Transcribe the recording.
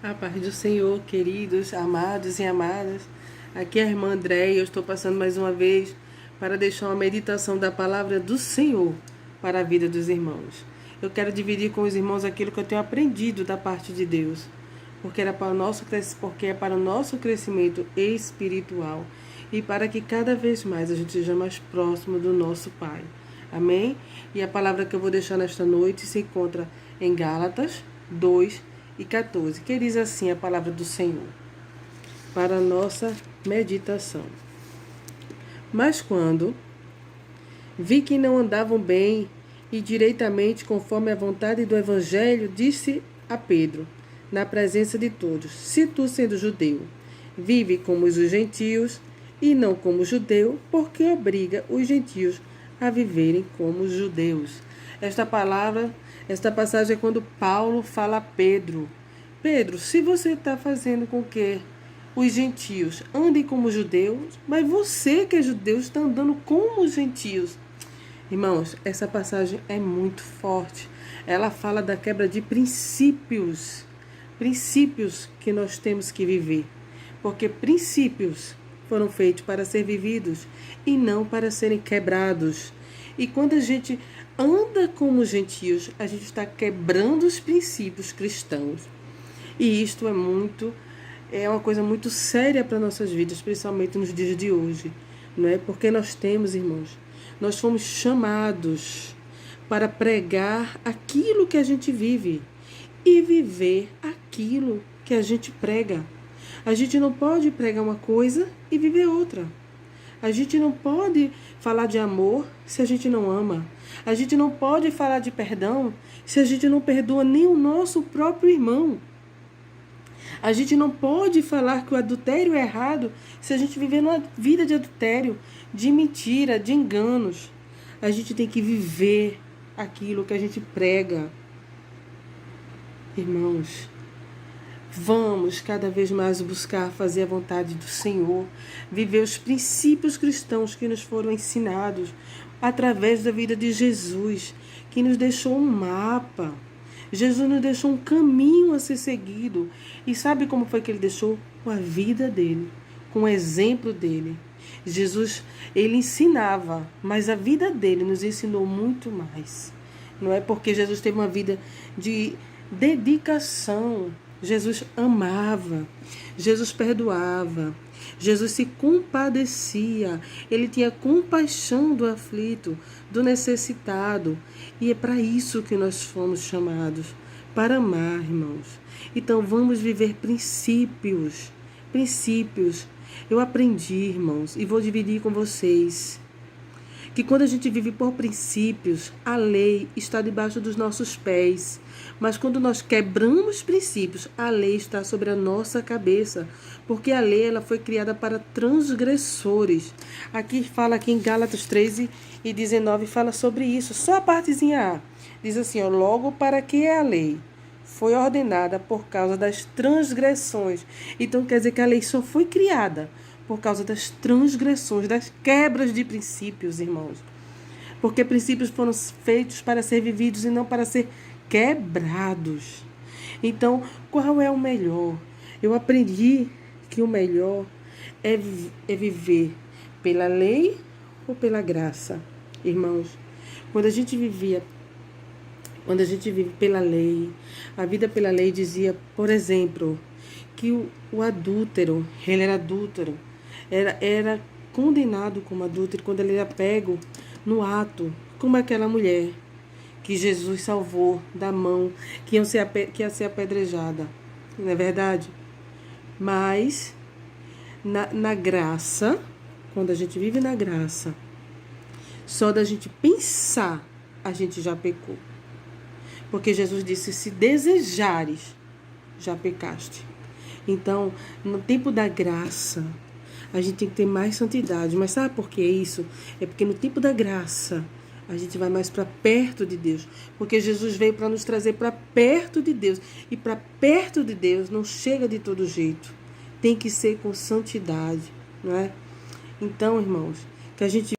A paz do Senhor, queridos, amados e amadas. Aqui é a irmã Andréia. Eu estou passando mais uma vez para deixar uma meditação da palavra do Senhor para a vida dos irmãos. Eu quero dividir com os irmãos aquilo que eu tenho aprendido da parte de Deus, porque é para o nosso crescimento espiritual e para que cada vez mais a gente seja mais próximo do nosso Pai. Amém? E a palavra que eu vou deixar nesta noite se encontra em Gálatas 2:14, que diz assim a palavra do Senhor, para a nossa meditação. Mas quando vi que não andavam bem e direitamente conforme a vontade do Evangelho, disse a Pedro, na presença de todos: se tu, sendo judeu, vive como os gentios e não como judeu, porque obriga os gentios a viverem como judeus. Esta passagem é quando Paulo fala a Pedro: Pedro, se você está fazendo com que os gentios andem como judeus, mas você que é judeu está andando como os gentios. Irmãos, essa passagem é muito forte. Ela fala da quebra de princípios que nós temos que viver. Porque princípios foram feitos para ser vividos e não para serem quebrados. E quando a gente anda como gentios, a gente está quebrando os princípios cristãos. E isto é uma coisa muito séria para nossas vidas, principalmente nos dias de hoje, não é? Porque nós fomos chamados para pregar aquilo que a gente vive e viver aquilo que a gente prega. A gente não pode pregar uma coisa e viver outra. A gente não pode falar de amor se a gente não ama. A gente não pode falar de perdão se a gente não perdoa nem o nosso próprio irmão. A gente não pode falar que o adultério é errado se a gente viver numa vida de adultério, de mentira, de enganos. A gente tem que viver aquilo que a gente prega. Irmãos, vamos cada vez mais buscar fazer a vontade do Senhor, viver os princípios cristãos que nos foram ensinados através da vida de Jesus, que nos deixou um mapa. Jesus nos deixou um caminho a ser seguido. E sabe como foi que ele deixou? Com a vida dele, com o exemplo dele. Jesus, ele ensinava, mas a vida dele nos ensinou muito mais. Não é porque Jesus teve uma vida de dedicação. Jesus amava, Jesus perdoava, Jesus se compadecia, ele tinha compaixão do aflito, do necessitado. E é para isso que nós fomos chamados, para amar, irmãos. Então vamos viver princípios. Eu aprendi, irmãos, e vou dividir com vocês, que quando a gente vive por princípios, a lei está debaixo dos nossos pés. Mas quando nós quebramos princípios, a lei está sobre a nossa cabeça. Porque a lei ela foi criada para transgressores. Aqui em Gálatas 13:19 fala sobre isso. Só a partezinha A. Diz assim, logo para que a lei foi ordenada por causa das transgressões. Então quer dizer que a lei só foi criada por causa das transgressões, das quebras de princípios, irmãos. Porque princípios foram feitos para ser vividos e não para ser quebrados. Então, qual é o melhor? Eu aprendi que o melhor é viver pela lei ou pela graça, irmãos. Quando a gente vive pela lei, a vida pela lei dizia, por exemplo, que o adúltero, ele era adúltero, era condenado como adúltero quando ele era pego no ato, como aquela mulher que Jesus salvou da mão, que ia ser apedrejada. Não é verdade? Mas, na graça, quando a gente vive na graça, só da gente pensar, a gente já pecou. Porque Jesus disse, se desejares, já pecaste. Então, no tempo da graça, a gente tem que ter mais santidade. Mas sabe por que é isso? É porque no tempo da graça, a gente vai mais para perto de Deus. Porque Jesus veio para nos trazer para perto de Deus. E para perto de Deus não chega de todo jeito. Tem que ser com santidade, não é? Então, irmãos, que a gente